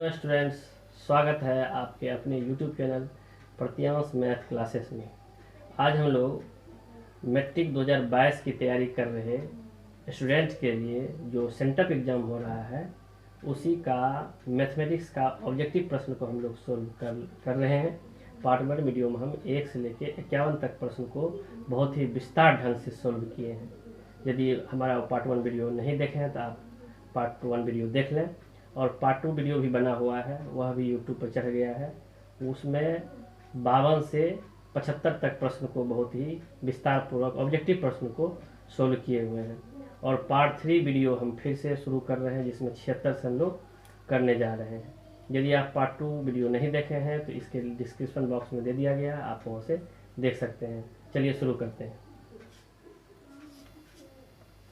Hello students, स्वागत है आपके अपने YouTube चैनल प्रत्यांश मैथ क्लासेस में। आज हम लोग मैट्रिक 2022 की तैयारी कर रहे स्टूडेंट के लिए जो सेंटअप एग्ज़ाम हो रहा है उसी का मैथमेटिक्स का ऑब्जेक्टिव प्रश्न को हम लोग सोल्व कर रहे हैं। पार्ट 1 वीडियो में हम 1 से लेकर 51 तक प्रश्न को बहुत ही विस्तार ढंग से सोल्व किए हैं। यदि हमारा पार्ट 1 वीडियो नहीं देखे हैं तो आप पार्ट 1 वीडियो देख लें, और पार्ट 2 वीडियो भी बना हुआ है, वह भी यूट्यूब पर चढ़ गया है। उसमें 52 से 75 तक प्रश्न को बहुत ही विस्तार पूर्वक ऑब्जेक्टिव प्रश्न को सोल्व किए हुए हैं। और पार्ट 3 वीडियो हम फिर से शुरू कर रहे हैं जिसमें 76 से हम लोग करने जा रहे हैं। यदि आप पार्ट 2 वीडियो नहीं देखे हैं तो इसके डिस्क्रिप्शन बॉक्स में दे दिया गया है, आप वहाँ से देख सकते हैं। चलिए शुरू करते हैं।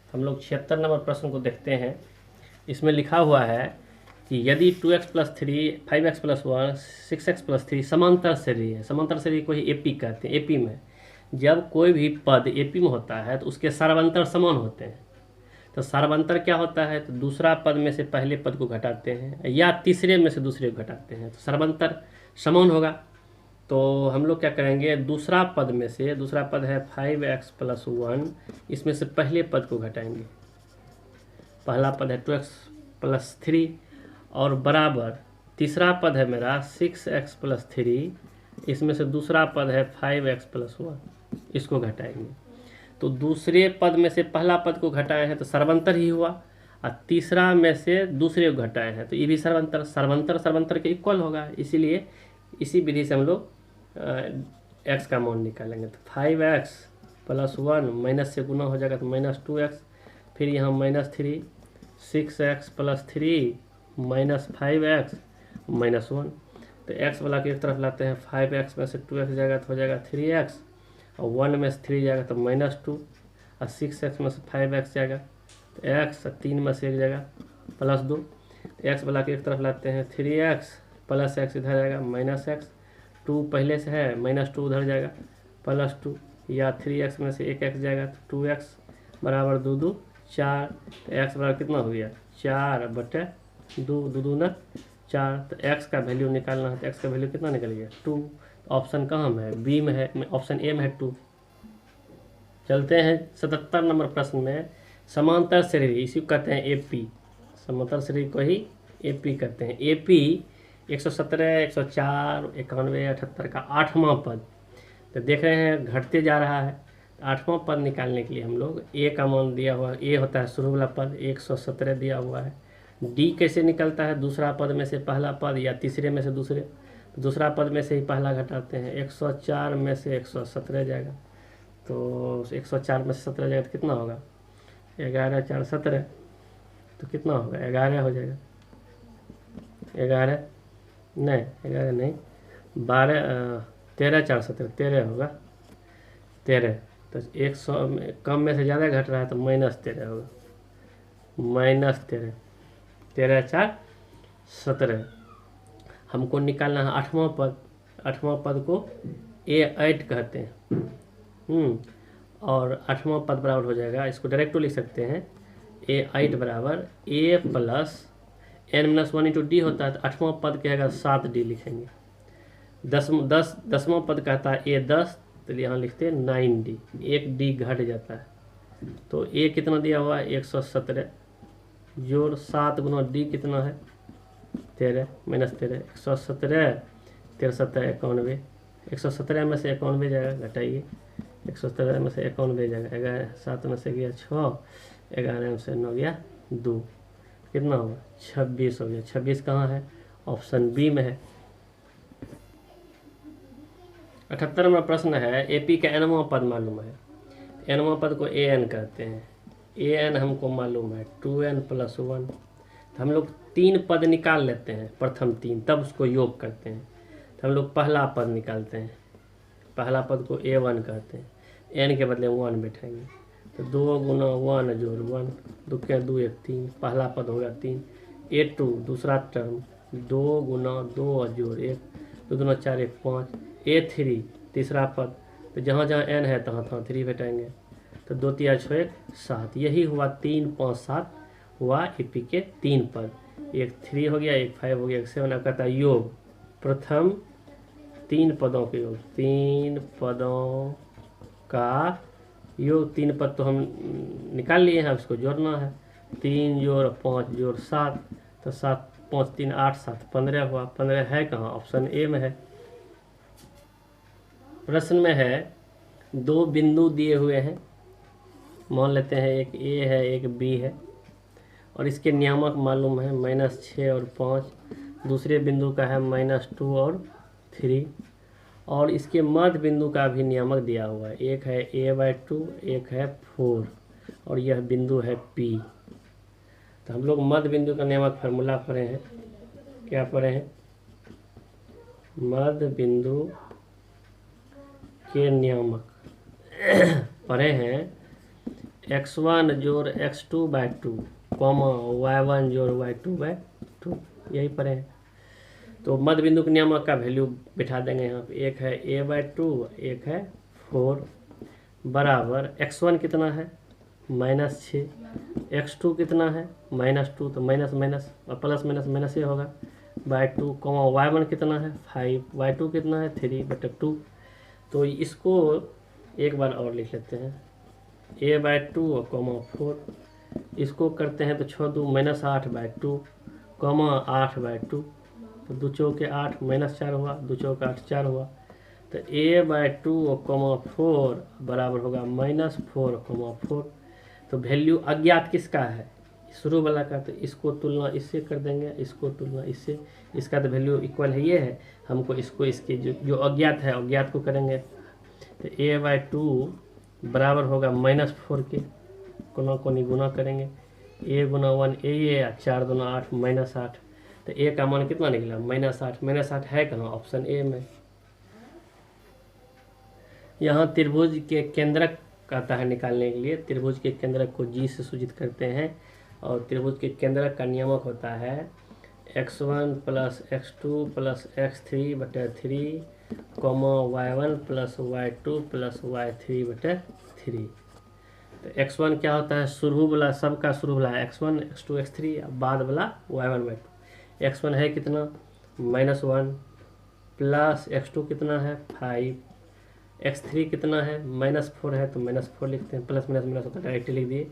हम लोग 76 नंबर प्रश्न को देखते हैं। इसमें लिखा हुआ है कि यदि 2x + 3, 5x + 1, 6x + 3 समांतर श्रेणी है। समांतर श्रेणी को ही एपी कहते हैं। एपी में जब कोई भी पद एपी में होता है तो उसके सार्वंतर समान होते हैं। तो सार्वंतर क्या होता है? तो दूसरा पद में से पहले पद को घटाते हैं या तीसरे में से दूसरे को घटाते हैं, तो सार्वंतर समान होगा। तो हम लोग क्या करेंगे, दूसरा पद में से, दूसरा पद है 5x + 1, इसमें से पहले पद को घटाएंगे। पहला पद है 2x + 3 और बराबर तीसरा पद है मेरा 6x + 3, इसमें से दूसरा पद है 5x + 1, इसको घटाएंगे। तो दूसरे पद में से पहला पद को घटाए हैं तो सर्वंतर ही हुआ, और तीसरा में से दूसरे को घटाए हैं तो ये भी सर्वंतर। सर्वंतर सर्वंतर के इक्वल होगा, इसीलिए इसी विधि से हम लोग x का मान निकालेंगे। तो 5x + 1 माइनस से गुना हो जाएगा तो -2x, फिर यहाँ -3, 6x + 3 -5x -1। तो x वाला की एक तरफ लाते हैं, 5x में से 2x जाएगा तो हो जाएगा 3x, और 1 में से 3 जाएगा तो -2, और 6x में से 5x जाएगा तो x, 3 में से 1 जाएगा +2। तो x वाला की एक तरफ लाते हैं, 3x + x इधर जाएगा -x, 2 पहले से है -2 उधर जाएगा +2, या 3x में से 1x जाएगा तो 2x बराबर 2 2 4। तो x बराबर कितना हो गया, 4/2, 2 दूना 4। तो x का वैल्यू निकालना है तो x का वैल्यू कितना निकल गया, 2। ऑप्शन कहाँ में है, बी में है, ऑप्शन ए में है 2। चलते हैं 77 नंबर प्रश्न में। समांतर श्रेणी, इसी को कहते हैं एपी। समांतर श्रेणी को ही एपी कहते हैं। एपी 117, 104, 91, 78 का 8वां पद, तो देख रहे हैं घटते जा रहा है। 8वां पद निकालने के लिए हम लोग ए का मान दिया हुआ, ए होता है शुरू वाला पद, 117 दिया हुआ है। डी कैसे निकलता है, दूसरा पद में से पहला पद या तीसरे में से दूसरे, तो दूसरा पद में से ही पहला घटाते हैं। 104 में से 117 जाएगा, तो 104 में से 17 जाएगा तो कितना होगा, 11 4 17, तो कितना होगा, 11 हो जाएगा। 11 नहीं, 11 नहीं, 12, 13 4 17, 13 होगा, 13। तो 100 में कम में से ज़्यादा घट रहा है तो -13 होगा, -13, 13 4 17। हमको निकालना है 8वां पद। 8वां पद को A8 कहते हैं। और 8वां पद बराबर हो जाएगा, इसको डायरेक्ट तो लिख सकते हैं, A8 बराबर A + n-1 × d होता है। तो 8वां पद कहेगा 7d लिखेंगे। 10वां पद कहता है A10, तो यहाँ लिखते हैं 9d, 1d घट जाता है। तो A कितना दिया हुआ है, 117 जोड़ 7 गुना d कितना है, 13 -13, 117 13 91, 117 में से 91 जाएगा, घटाइए, 117 में से 91 जाएगा, 11 7 में से गया 6, 11 में से 9 गया 2, कितना होगा, 26 हो गया। 26 कहाँ है, ऑप्शन बी में है। 78वां प्रश्न है, एपी का nवां पद मालूम है। nवां पद को an कहते हैं। an हमको मालूम है 2n + 1। तो हम लोग 3 पद निकाल लेते हैं, प्रथम 3, तब उसको योग करते हैं। तो हम लोग पहला पद निकालते हैं, पहला पद को a1 कहते हैं, n के बदले 1 बैठाएंगे। तो 2 गुना 1 जोड़ 1, 2 के 2 1 3, पहला पद होगा 3। a2 दूसरा टर्म, 2 गुना 2 जोड़ 1, 2 दूना 4 1 5। a3 तीसरा पद, तो जहाँ जहाँ n है तहाँ तहाँ 3 बैठाएंगे। तो 2 3 6 1 7, यही हुआ 3 5 7 हुआ एपी के 3 पद। एक 3 हो गया, एक 5 हो गया, एक 7। अब कहता है योग प्रथम 3 पदों के योग, 3 पदों का योग। 3 पद तो हम निकाल लिए हैं, अब इसको जोड़ना है। 3 जोड़ 5 जोड़ 7, तो 7 5 3 8 7 15 हुआ। 15 है कहाँ? ऑप्शन ए में है। प्रश्न में है 2 बिंदु दिए हुए हैं, मान लेते हैं एक ए है एक बी है, और इसके नियामक मालूम है -6 और 5। दूसरे बिंदु का है -2 और 3, और इसके मध्य बिंदु का भी नियामक दिया हुआ है। एक है a/2, एक है 4, और यह बिंदु है P। तो हम लोग मध्य बिंदु का नियामक फार्मूला पढ़े हैं। क्या पढ़े हैं? मध्य बिंदु के नियामक पढ़े हैं x1 जोड़ x2/2, y1 जोड़ y2/2, यही पढ़े हैं। तो मध्य बिंदु के नियामक का वैल्यू बिठा देंगे यहाँ पे। एक है a/2, एक है 4, बराबर x1 कितना है? -6। x2 कितना है? -2, तो minus minus plus minus minus ये होगा /2, y1 कितना है? 5, y2 कितना है? 3/2। तो इसको एक बार और लिख लेते हैं, a/2 और 4, इसको करते हैं तो 6 2 -8/2, 8/2, तो 2 चौके 8 -4 हुआ, 2 चौके 8 4 हुआ। तो a/2 और 4 बराबर होगा -4, 4। तो वैल्यू अज्ञात किसका है? शुरू वाला का। तो इसको तुलना इससे कर देंगे, इसको तुलना इससे, इसका तो वैल्यू इक्वल है, ये है। हमको इसको इसके जो अज्ञात है अज्ञात को करेंगे। तो a/2 बराबर होगा -4 के, कोना कोनी गुना करेंगे, a गुना 1 a, 4 दूना 8 -8। तो a का मान कितना निकला? -8। -8 है कहाँ? ऑप्शन ए में। यहाँ त्रिभुज के केंद्रक कहता है निकालने के लिए। त्रिभुज के केंद्रक को G से सूचित करते हैं, और त्रिभुज के केंद्रक का नियामक होता है x1 + x2 + x3/3, y1 + y2 + y3/3। तो x1 क्या होता है? शुरू वाला, सबका शुरू वाला है x1 x2 x3, बाद वाला y1 y2। x1 है कितना? -1, प्लस x2 कितना है? 5, x3 कितना है? -4 है, तो -4 लिखते हैं, प्लस माइनस माइनस होता है, डायरेक्ट लिख दिए।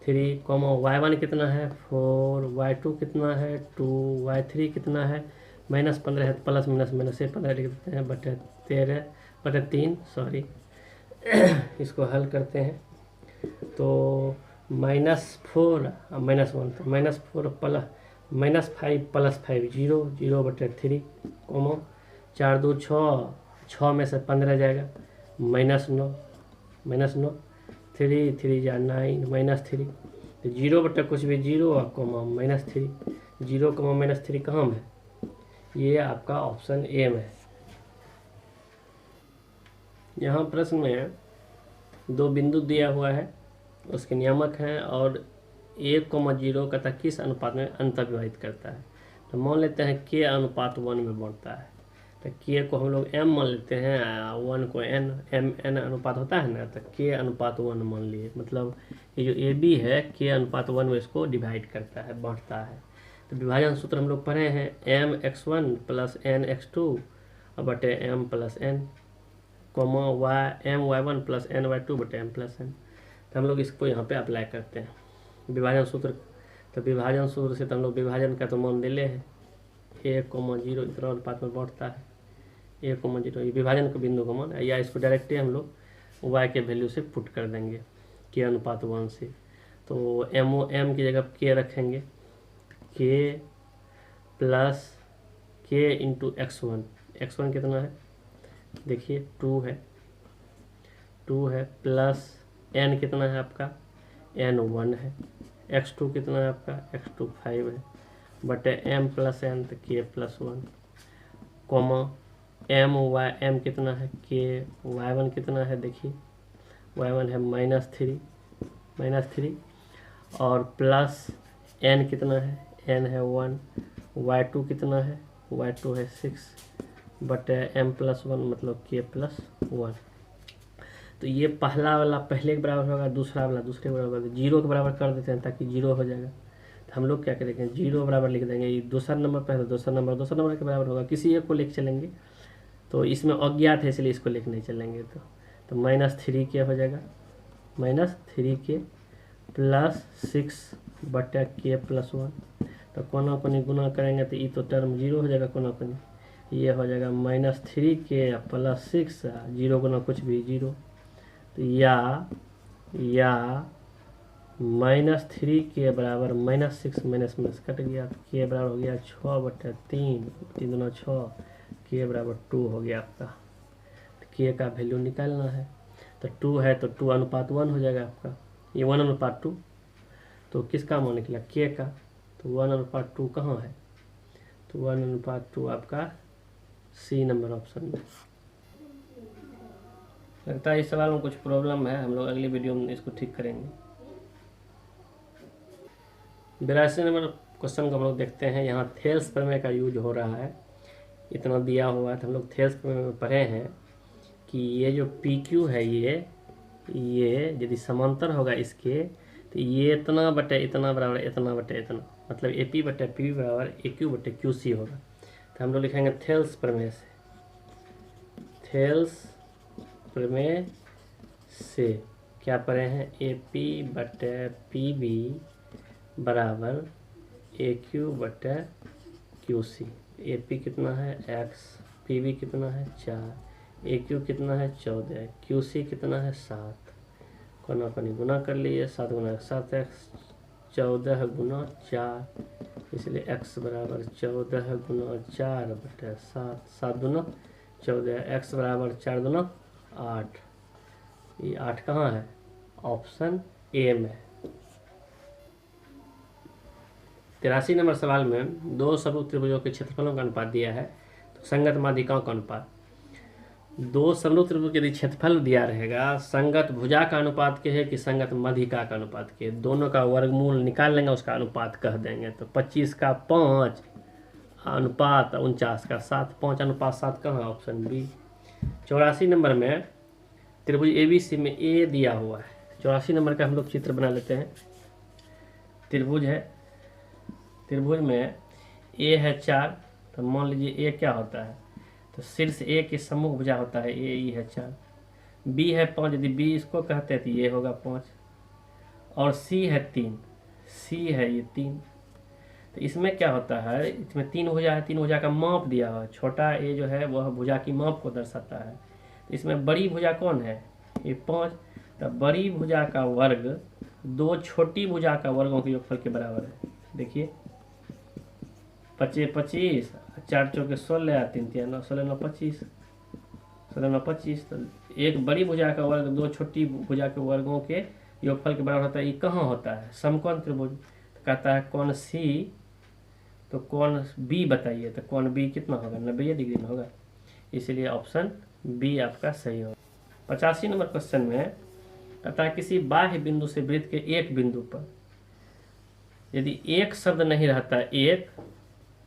3, y1 कितना है? 4, y2 कितना है? 2, y3 कितना है? -15 है, प्लस माइनस माइनस से 15 लिख देते हैं, /3, सॉरी। इसको हल करते हैं तो -4 -1, तो -4 प्लस -5 + 5 0, 0/3, 4 2 6, 6 में से 15 जाएगा, -9, 3 3 जा 9, -3, तो 0 कुछ भी 0 और -3, 0, -3 कहाँ में है? ये आपका ऑप्शन ए में है। यहाँ प्रश्न में 2 बिंदु दिया हुआ है, उसके नियामक हैं, और 1,0 का किस अनुपात में अंतर विभाजित करता है। तो मान लेते हैं k अनुपात 1 में बढ़ता है, तो k को हम लोग m मान लेते हैं, 1 को n, n अनुपात होता है ना, तो k अनुपात 1 मान लिए। मतलब ये जो ए बी है k अनुपात 1 में इसको डिवाइड करता है, बांटता है। तो विभाजन सूत्र हम लोग पढ़े हैं m(x1 + n(x2) बटे m + n, my1 + ny2 बटे m + n। तो हम लोग इसको यहाँ पे अप्लाई करते हैं विभाजन सूत्र। तो विभाजन सूत्र से तो हम लोग विभाजन का तो मान दिले है, 1,0 इतना अनुपात में बढ़ता है, 1,0 ये विभाजन का बिंदु का मान, या इसको डायरेक्टली हम लोग y के वैल्यू से पुट कर देंगे k अनुपात 1 से। तो m की जगह k रखेंगे, k + k × x1 कितना है? देखिए 2 है, प्लस n कितना है आपका? n 1 है, x2 कितना है आपका? x2 5 है, बटे m + n, तो k + 1, m कितना है? k, y1 कितना है? देखिए y1 है -3, और प्लस n कितना है? n है 1, y2 कितना है? y2 है 6, बटे m + 1, मतलब k + 1। तो ये पहला वाला पहले के बराबर होगा, दूसरा वाला दूसरे के बराबर होगा, तो 0 के बराबर कर देते हैं ताकि 0 हो जाएगा। तो हम लोग क्या करेंगे, 0 बराबर लिख देंगे। ये दूसरा नंबर पर है तो दूसरा नंबर के बराबर होगा, किसी एक को लेके चलेंगे। तो इसमें अज्ञात है इसलिए इसको लेके नहीं चलेंगे। तो -3 के हो जाएगा, -3 के प्लस 6 बटा के प्लस 1। तो कोना कोनी गुना करेंगे तो ये तो टर्म 0 हो जाएगा, कोना कोनी ये हो जाएगा -3 के प्लस 6, 0 गुना कुछ भी 0। तो या -3 के बराबर -6 माइनस कट गया, तो के बराबर हो गया 6/3, 3 दूना 6, के बराबर 2 हो गया आपका। तो के का वैल्यू निकालना है, तो 2 है तो 2:1 हो जाएगा आपका, ये 1:2। तो किसका मान निकला, के का। तो 1/2 कहाँ है, तो 1/2 आपका सी नंबर ऑप्शन में। लगता है इस सवाल में कुछ प्रॉब्लम है, हम लोग अगली वीडियो में इसको ठीक करेंगे। 82 नंबर क्वेश्चन को हम लोग देखते हैं। यहाँ थेल्स प्रमेय का यूज हो रहा है, इतना दिया हुआ है। तो हम लोग थेल्स प्रमेय में पढ़े हैं कि ये जो पी क्यू है, ये यदि समांतर होगा इसके, तो ये इतना बटे इतना बराबर इतना बटे इतना, मतलब ए पी बटे पी बराबर ए क्यू बटे क्यू सी होगा। तो हम लोग लिखेंगे थेल्स प्रमेय से, थेल्स प्रमेय से क्या पढ़े हैं, ए पी बटे पी बी बराबर ए क्यू बटे क्यू सी। ए पी कितना है x, पी बी कितना है 4, ए क्यू कितना है 14, क्यू सी कितना है 7। कोना कोनी गुना कर लिए, 7 गुना 7x, 14 गुना 4, इसलिए x बराबर 14 गुना 4 बटे 7, 7 दूना 14, x बराबर 4 दूना 8। ये 8 कहाँ है, ऑप्शन ए में। 83 नंबर सवाल में दो समरूप त्रिभुजों के क्षेत्रफलों का अनुपात दिया है, तो संगत माध्यिकाओं का अनुपात। दो समरूप त्रिभुज के यदि क्षेत्रफल दिया रहेगा, संगत भुजा का अनुपात के है कि संगत माध्यिका का अनुपात के, दोनों का वर्गमूल निकाल लेंगे, उसका अनुपात कह देंगे। तो 25 का 5 अनुपात 49 का 7, 5:7 कहाँ, ऑप्शन बी। 84 नंबर में त्रिभुज ABC में ए दिया हुआ है। 84 नंबर का हम लोग चित्र बना लेते हैं। त्रिभुज है, त्रिभुज में ए है 4, तो मान लीजिए ए क्या होता है, तो शीर्ष ए के सम्मुख भुजा होता है ए, ई है 4। बी है 5, यदि बी इसको कहते हैं तो ये होगा 5। और सी है 3, सी है ये 3। तो इसमें क्या होता है, इसमें 3 भुजा है, 3 भुजा का माप दिया हुआ है। छोटा ए जो है वह भुजा की माप को दर्शाता है। तो इसमें बड़ी भुजा कौन है, ये 5। तो बड़ी भुजा का वर्ग 2 छोटी भुजा का वर्गों के योगफल के बराबर है। देखिए 25 25, 4 चौके 16, 3 3 9, 16 9 25, 16 9 25। तो एक बड़ी भुजा का वर्ग 2 छोटी भुजा के वर्गों के योगफल के बराबर होता है। ये कहाँ होता है, समकोण त्रिभुज। तो कहता है कोण सी, तो कोण बी बताइए, तो कोण बी कितना होगा, 90 डिग्री में होगा, इसलिए ऑप्शन बी आपका सही होगा। 85 नंबर क्वेश्चन में कहता है किसी बाह्य बिंदु से वृत्त के एक बिंदु पर यदि एक शब्द नहीं रहता एक,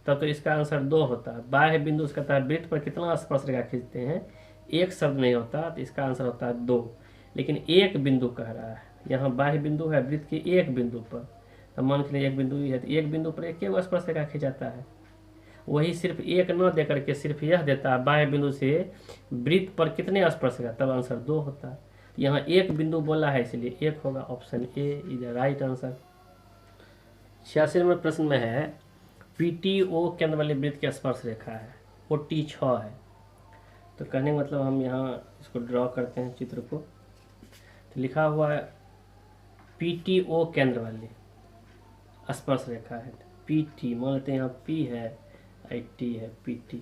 तब तो इसका आंसर 2 होता है। बाह्य बिंदु से कहता है वृत्त पर कितना स्पर्श रेखा खींचते हैं, एक शब्द नहीं होता, तो इसका आंसर होता है 2। लेकिन एक बिंदु कह रहा है, यहाँ बाह्य बिंदु है वृत्त के एक बिंदु पर, तो मान के लिए एक बिंदु ही है, तो एक बिंदु पर एक स्पर्श रेखा खींचाता है। वही सिर्फ एक न दे करके सिर्फ यह देता है बाह्य बिंदु से वृत्त पर कितने स्पर्श रेखा, तब आंसर 2 होता है। यहाँ एक बिंदु बोला है इसलिए 1 होगा, option A is the right answer. 86 number प्रश्न में है PTO केंद्र वाली वृत्त की स्पर्श रेखा है, OT 6 है। तो कहने का मतलब हम यहाँ इसको ड्रॉ करते हैं चित्र को। तो लिखा हुआ है PTO केंद्र वाली स्पर्श रेखा है, PT मान लेते हैं, यहाँ P है, IT है, PT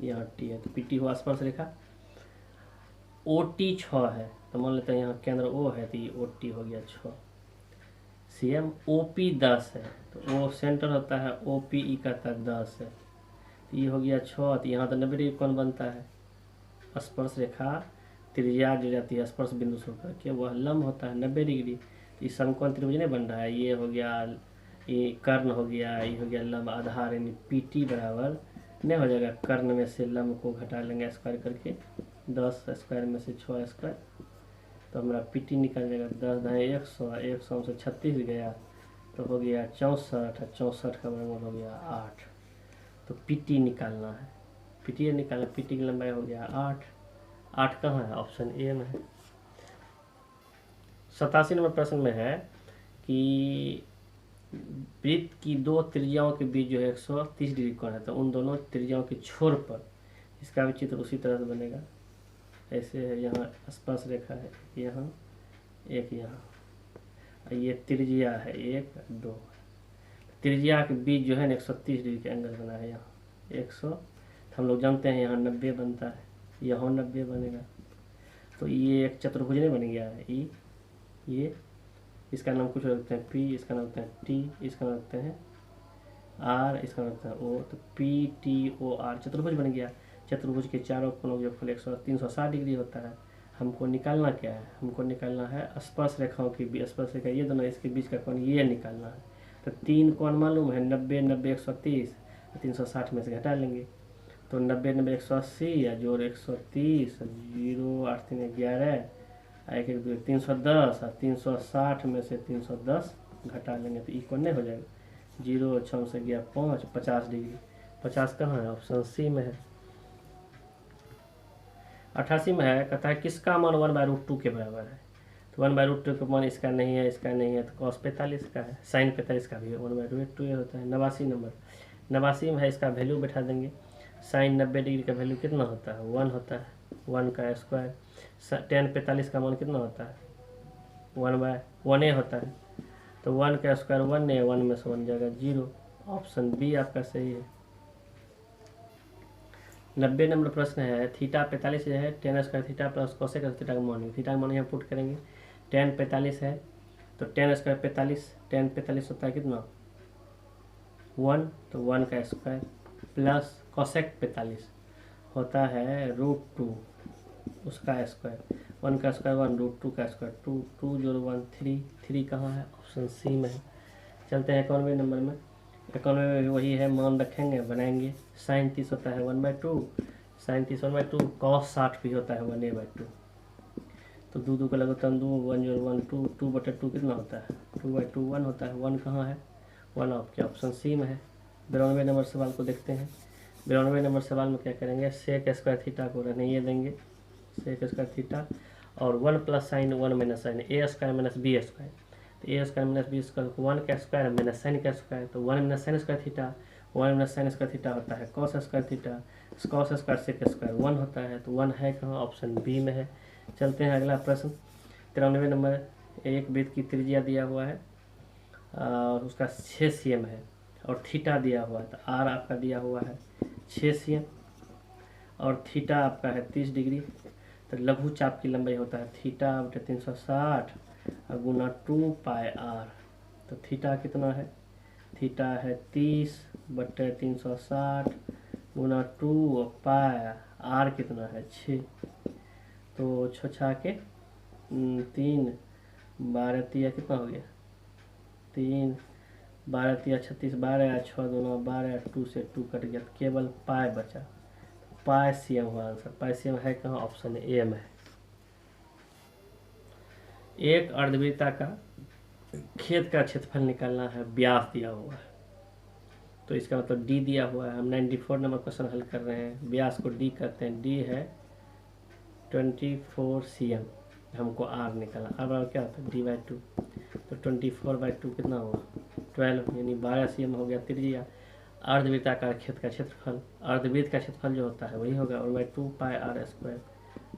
यहाँ T है, तो PT हुआ स्पर्श रेखा। OT 6 है, तो मान लेते हैं यहाँ केंद्र O है, तो ये OT हो गया 6। CM OP 10 है, तो O सेंटर होता है, OPE कहता है 10 है, तो ये हो गया 6। तो यहाँ तो 90 डिग्री कोण बनता है। स्पर्श रेखा त्रिज्या जो जाती है स्पर्श बिंदु से होकर के, वह लंब होता है 90 डिग्री। तो ये समकोण त्रिभुज नहीं बन रहा है, ये हो गया, ये कर्ण हो गया, ये हो गया लंब आधार, यानी PT बराबर नहीं हो जाएगा, कर्ण में से लंब को घटा लेंगे स्क्वायर करके, 10 स्क्वायर में से 6 स्क्वायर, तो हमारा PT निकल जाएगा 10 × 100, 100 से 36 गया, तो हो गया 64, 64 का वर्गमूल हो गया 8। तो PT निकालना है, PT निकालना, PT की लंबाई हो गया 8। 8 कहाँ है? ऑप्शन ए में है। 87 नंबर प्रश्न में है कि वृत्त की दो त्रिज्याओं के बीच जो है 130 डिग्री कोण है, तो उन दोनों त्रिज्याओं के छोर पर इसका भी चित्र उसी तरह से बनेगा। ऐसे है, यहाँ स्पर्श रेखा है, यहाँ एक, यहाँ ये त्रिज्या है 1 2, त्रिज्या के बीच जो है ना 130 डिग्री के एंगल बना है। यहाँ 100, हम लोग जानते हैं यहाँ 90 बनता है, यहाँ 90 बनेगा। तो ये एक चतुर्भुज नहीं बन गया है। ये इसका नाम कुछ रखते हैं P, इसका नाम रखते हैं T, इसका नाम रखते हैं R, इसका नाम रखते हैं O। तो PTOR चतुर्भुज बन गया। चतुर्भुज के चारों कोणों का योगफल 360 डिग्री होता है। हमको निकालना क्या है? हमको निकालना है स्पर्श रेखाओं के बीच, स्पर्श रेखा ये दोनों, इसके बीच का कोण ये निकालना है। तो 3 कोण मालूम है, 90 90 130, 360 में से घटा लेंगे। तो 90 90 180 या जोड़ 130, 0 8 3 11, 1 1 2 310, और 360 में से 310 घटा लेंगे तो कोण नहीं हो जाएगा। 0 6 से गया 5, 50 डिग्री। 50 कहाँ है? ऑप्शन सी में है। 88 में है, कहता है किसका मान 1/√2 के बराबर है? तो 1/√2 का मान इसका नहीं है, इसका नहीं है, तो cos 45 का है, sin 45 का भी 1/√2 होता है। 89 नंबर, 89 में है, इसका वैल्यू बैठा देंगे। sin 90 डिग्री का वैल्यू कितना होता है? 1 होता है, 1 का स्क्वायर। tan 45 का मान कितना होता है? 1/1 होता है। तो 1 का स्क्वायर 1 है, 1 में से 1 जाएगा 0। ऑप्शन बी आपका सही है। 90 नंबर प्रश्न है, थीटा 45 जो है tan square theta plus cosec theta का मान है। थीटा का मान यहाँ पुट करेंगे। tan 45 है तो tan स्क्वायर 45, tan 45 होता है कितना? 1, तो 1 का स्क्वायर प्लस कोसेक 45 होता है √2 उसका स्क्वायर। 1 का स्क्वायर 1, √2 का स्क्वायर 2, 2 जोड़ 1 3, 3 कहाँ है? ऑप्शन सी में है। चलते हैं 91 नंबर में। 91 में भी वही है, मान रखेंगे, बनाएंगे। sin 30 होता है 1/2, sin 30 1/2, cos 60 भी होता है 1a/2। तो 2 2 का लगता है 2, 1 जोड़ 1 2, 2/2 कितना होता है? 2/2 1 होता है। 1 कहाँ है? 1 आपके ऑप्शन सी में है। 92 नंबर सवाल को देखते हैं। 92 नंबर सवाल में क्या करेंगे? सेक स्क्वायर थीटा को रहने ये देंगे, सेक स्क्वायर थीटा, और 1 plus sine 1 minus sine, A square minus B square. तो A square minus B square, 1 का स्क्वायर माइनस साइन का स्क्वायर, तो 1 minus sine square theta, 1 minus sine square theta होता है cos square theta, cos square sec square 1 होता है। तो 1 है कहाँ? ऑप्शन बी में है। चलते हैं अगला प्रश्न। 93 नंबर, एक वृत्त की त्रिज्या दिया हुआ है और उसका 6 cm है और थीटा दिया हुआ है। तो आर आपका दिया हुआ है 6 cm और थीटा आपका है 30 डिग्री। तो लघु चाप की लंबाई होता है थीटा बटे 360 और गुना 2 पाई आर। तो थीटा कितना है? थीटा है 30 बटे 360 गुना 2 और पाई आर कितना है? 6। तो 6 6 के 3, 12 तिया कितना हो गया? 3, 12 तिया 36, 12 6 2 12, 2 से 2 कट गया, तो केवल पाई बचा। पाई cm हुआ आंसर। पाई cm है कहाँ? ऑप्शन ए में है। एक अर्धवृत्ता का खेत का क्षेत्रफल निकालना है, व्यास दिया हुआ है, तो इसका मतलब डी दिया हुआ है। हम 94 नंबर क्वेश्चन हल कर रहे हैं। व्यास को डी करते हैं, डी है 24 cm, हमको आर निकालना। आर बराबर क्या होता है? d/2। तो 24/2 कितना होगा? 12, यानी 12 cm हो गया त्रिज्या। अर्धवृत्ताकार खेत का क्षेत्रफल, अर्धवृत्त का क्षेत्रफल जो होता है वही होगा 1/2 पाई आर स्क्वायर।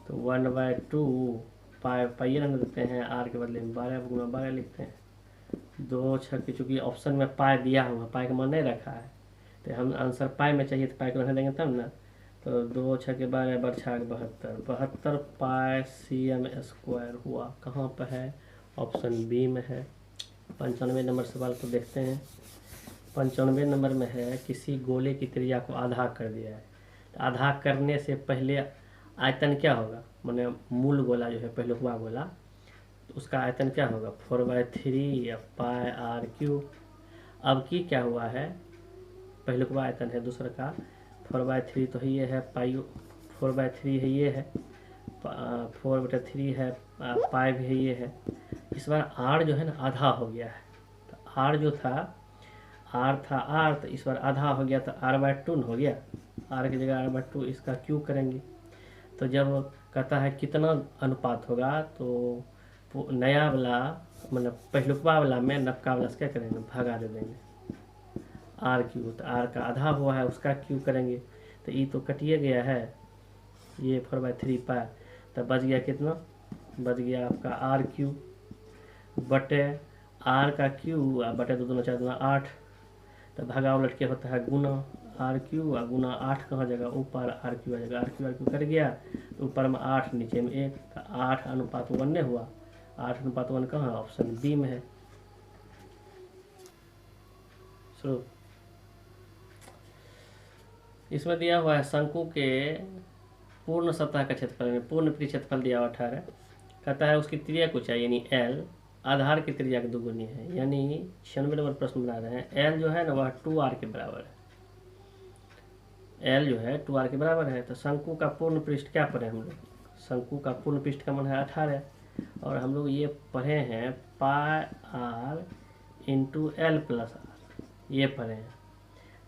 तो 1/2 पाई रंग देते हैं, आर के बदले में 12 गुना 12 लिखते हैं। 2 6 की, चूँकि ऑप्शन में पाई दिया हुआ, पाई का मान नहीं रखा है, तो हम आंसर पाई में चाहिए तो पाई को रहने देंगे तब ना। तो 2 6 के 12, 12 72, 72 पाई cm स्क्वायर हुआ। कहाँ पर है? ऑप्शन बी में है। 95 नंबर सवाल को देखते हैं। 95 नंबर में है, किसी गोले की त्रिज्या को आधा कर दिया है। तो आधा करने से पहले आयतन क्या होगा? माने मूल गोला जो है, पहलुकवा गोला, तो उसका आयतन क्या होगा? 4/3 या पाई आर क्यूब। अब की क्या हुआ है? पहलुकवा आयतन है, दूसरा का 4/3 तो ये है, पाई 4/3 है, ये है 4/3 है, पाई भी है, ये है। इस बार आर जो है ना आधा हो गया है। तो आर जो था आर था आर, तो इस बार आधा हो गया तो r/2 हो गया, आर की जगह r/2, इसका क्यूब करेंगे। तो जब कहता है कितना अनुपात होगा, तो नया वाला मतलब पहलुकवा वाला में नबका वाला से क्या करेंगे, भगा दे देंगे, आर क्यूब, तो आर का आधा हुआ है उसका क्यूब करेंगे, तो ये तो कटिए गया है, ये 4/3 पाई, तो बच गया कितना, बच गया आपका आर क्यूब बटे आर का क्यूब और बटे 2 दूना 4 दूना 8, तो भागा उलट के होता है गुना आर क्यूब और गुना 8 कहाँ जाएगा ऊपर, आर क्यूब आ जाएगा, आर क्यूब कर गया, ऊपर में 8 नीचे में 1, तो 8:1 नहीं हुआ, 8:1 कहाँ, ऑप्शन बी में है। शुरू इसमें दिया हुआ है शंकु के पूर्ण सतह का क्षेत्रफल में पूर्ण पृष्ठ क्षेत्रफल दिया हुआ 18, कहता है उसकी त्रिज्या को चाहिए, यानी एल आधार की त्रिज्या के दुगुनी है, यानी 96 नंबर प्रश्न बना रहे हैं। एल जो है ना वह 2r के बराबर है, एल जो है 2r के बराबर है। तो शंकु का पूर्ण पृष्ठ क्या पढ़े हम लोग, शंकु का पूर्ण पृष्ठ का मान है 18, और हम लोग ये पढ़े हैं pi r into L plus R, ये पढ़े हैं।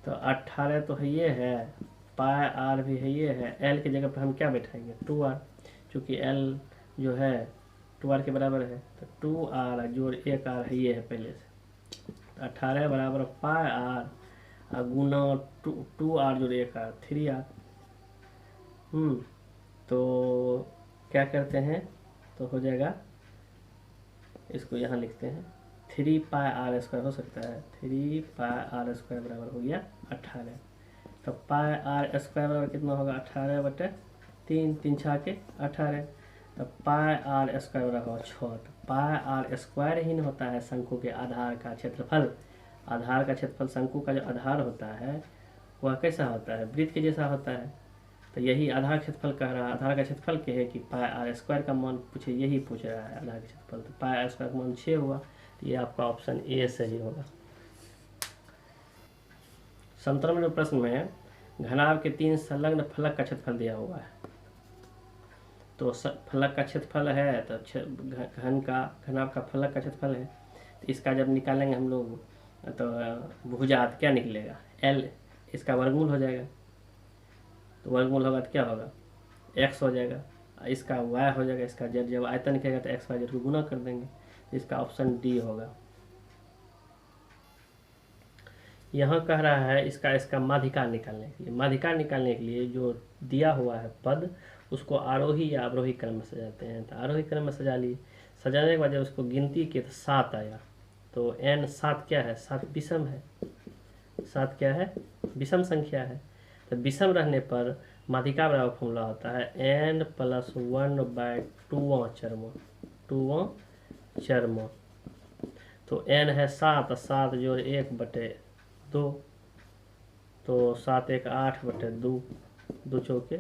तो 18 तो है ये है, पाई r भी है ये है, एल की जगह पर हम क्या बैठाएंगे 2r, चूँकि एल जो है 2r के बराबर है, तो 2r जोड़ 1r है ये है पहले से, तो 18 बराबर पाई r और गुना 2r जोड़ 1r 3r। तो क्या करते हैं, तो हो जाएगा, इसको यहाँ लिखते हैं 3 पाई r स्क्वायर हो सकता है, 3 पाई r स्क्वायर बराबर हो गया 18, तो पाई r स्क्वायर बराबर कितना होगा 18/3, 3 छः के 18, तो पाई r स्क्वायर बराबर होगा 6, तो पाई r स्क्वायर ही नहीं होता है शंकु के आधार का क्षेत्रफल, आधार का क्षेत्रफल शंकु का जो आधार होता है वह कैसा होता है, वृत्त के जैसा होता है, तो यही आधार क्षेत्रफल कह रहा है। आधार का क्षेत्रफल क्या है कि पाई r स्क्वायर का मान पूछे, यही पूछ रहा है आधार का क्षेत्रफल, तो पाई r स्क्वायर का मान 6 हुआ, तो ये आपका ऑप्शन ए सही होगा। 97वें प्रश्न में घनाभ के 3 संलग्न फलक का क्षेत्रफल दिया हुआ है, तो फलक का क्षेत्रफल है, तो घनाभ का फलक का क्षेत्रफल है, तो इसका जब निकालेंगे हम लोग तो भुजात क्या निकलेगा, एल, इसका वर्गमूल हो जाएगा, तो वर्गमूल होगा तो क्या होगा x हो जाएगा, इसका y हो जाएगा, इसका z, जब आयतन निकलेगा तो x y z को गुना कर देंगे, तो इसका ऑप्शन डी होगा। यहाँ कह रहा है इसका माध्यिका निकालने के लिए, माध्यिका निकालने के लिए जो दिया हुआ है पद उसको आरोही या अवरोही क्रम में सजाते हैं, तो आरोही क्रम में सजा लिए, सजाने के बाद जब उसको गिनती की तो 7 आया, तो n 7 क्या है, 7 विषम है, 7 क्या है विषम संख्या है, तो विषम रहने पर माध्यिका बराबर फॉर्मूला होता है n + 1/2वां चरम, 2वां चरम, तो n है 7, 7 जोड़ 1/2, तो 7 1 8/2, 2 चौके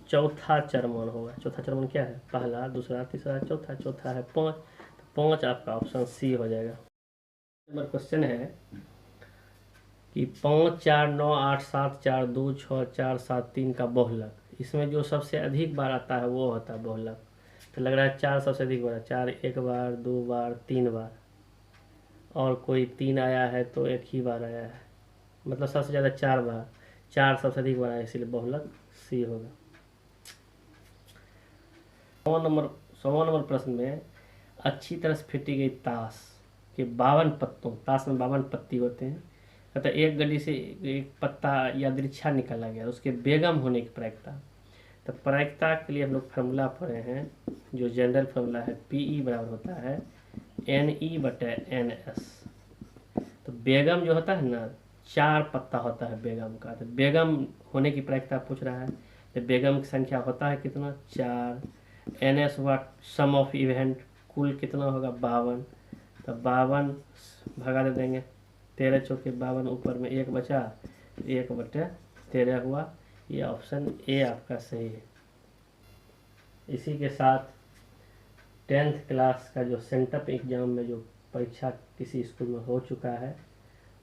चौथा चरमान होगा, चौथा चरमान क्या है, पहला दूसरा तीसरा चौथा, चौथा है 5, तो 5 आपका ऑप्शन सी हो जाएगा। नंबर क्वेश्चन है कि 5 4 9 8 7 4 2 6 4 7 3 का बहुलक, इसमें जो सबसे अधिक बार आता है वो होता है बहुलक, तो लग रहा है 4 सबसे अधिक बार, 4 1 बार 2 बार 3 बार, और कोई 3 आया है तो 1 ही बार आया है, मतलब सबसे ज़्यादा 4 बार, 4 सबसे अधिक बार आया, इसलिए बहुलक सी होगा। 100 नंबर प्रश्न में अच्छी तरह से फेंटी गई ताश के 52 पत्तों, ताश में 52 पत्ती होते हैं, अतः एक गली से एक पत्ता यादृच्छा निकाला गया, उसके बेगम होने की प्रायिकता, तो प्रायिकता के लिए हम लोग फार्मूला पढ़े हैं, जो जनरल फार्मूला है PE बराबर होता है NE/NS, तो बेगम जो होता है ना 4 पत्ता होता है बेगम का, तो बेगम होने की प्रायिकता पूछ रहा है, तो बेगम की संख्या होता है कितना 4, NS हुआ सम ऑफ इवेंट, कुल कितना होगा 52, तो 52 भगा दे देंगे, 13 चौके 52, ऊपर में 1 बचा, 1/13 हुआ, ये ऑप्शन ए आपका सही है। इसी के साथ 10th क्लास का जो सेंटअप एग्जाम में जो परीक्षा किसी स्कूल में हो चुका है,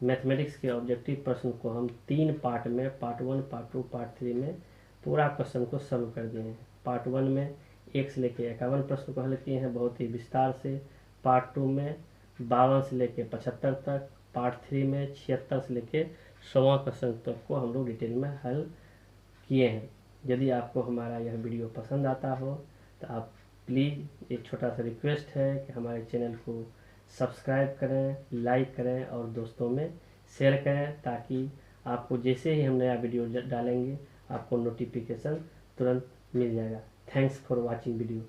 मैथमेटिक्स के ऑब्जेक्टिव प्रश्न को हम 3 पार्ट में, पार्ट 1 पार्ट 2 पार्ट 3 में पूरा क्वेश्चन को सॉल्व कर दिए हैं। पार्ट 1 में 1 से लेकर 51 प्रश्न को हल किए हैं बहुत ही विस्तार से, पार्ट 2 में 52 से लेके 75 तक, पार्ट 3 में 76 से लेके 100वां क्वेश्चन तक को हम लोग डिटेल में हल किए हैं। यदि आपको हमारा यह वीडियो पसंद आता हो तो आप प्लीज़, एक छोटा सा रिक्वेस्ट है कि हमारे चैनल को सब्सक्राइब करें, लाइक करें और दोस्तों में शेयर करें, ताकि आपको जैसे ही हम नया वीडियो डालेंगे आपको नोटिफिकेशन तुरंत मिल जाएगा। Thanks for watching video.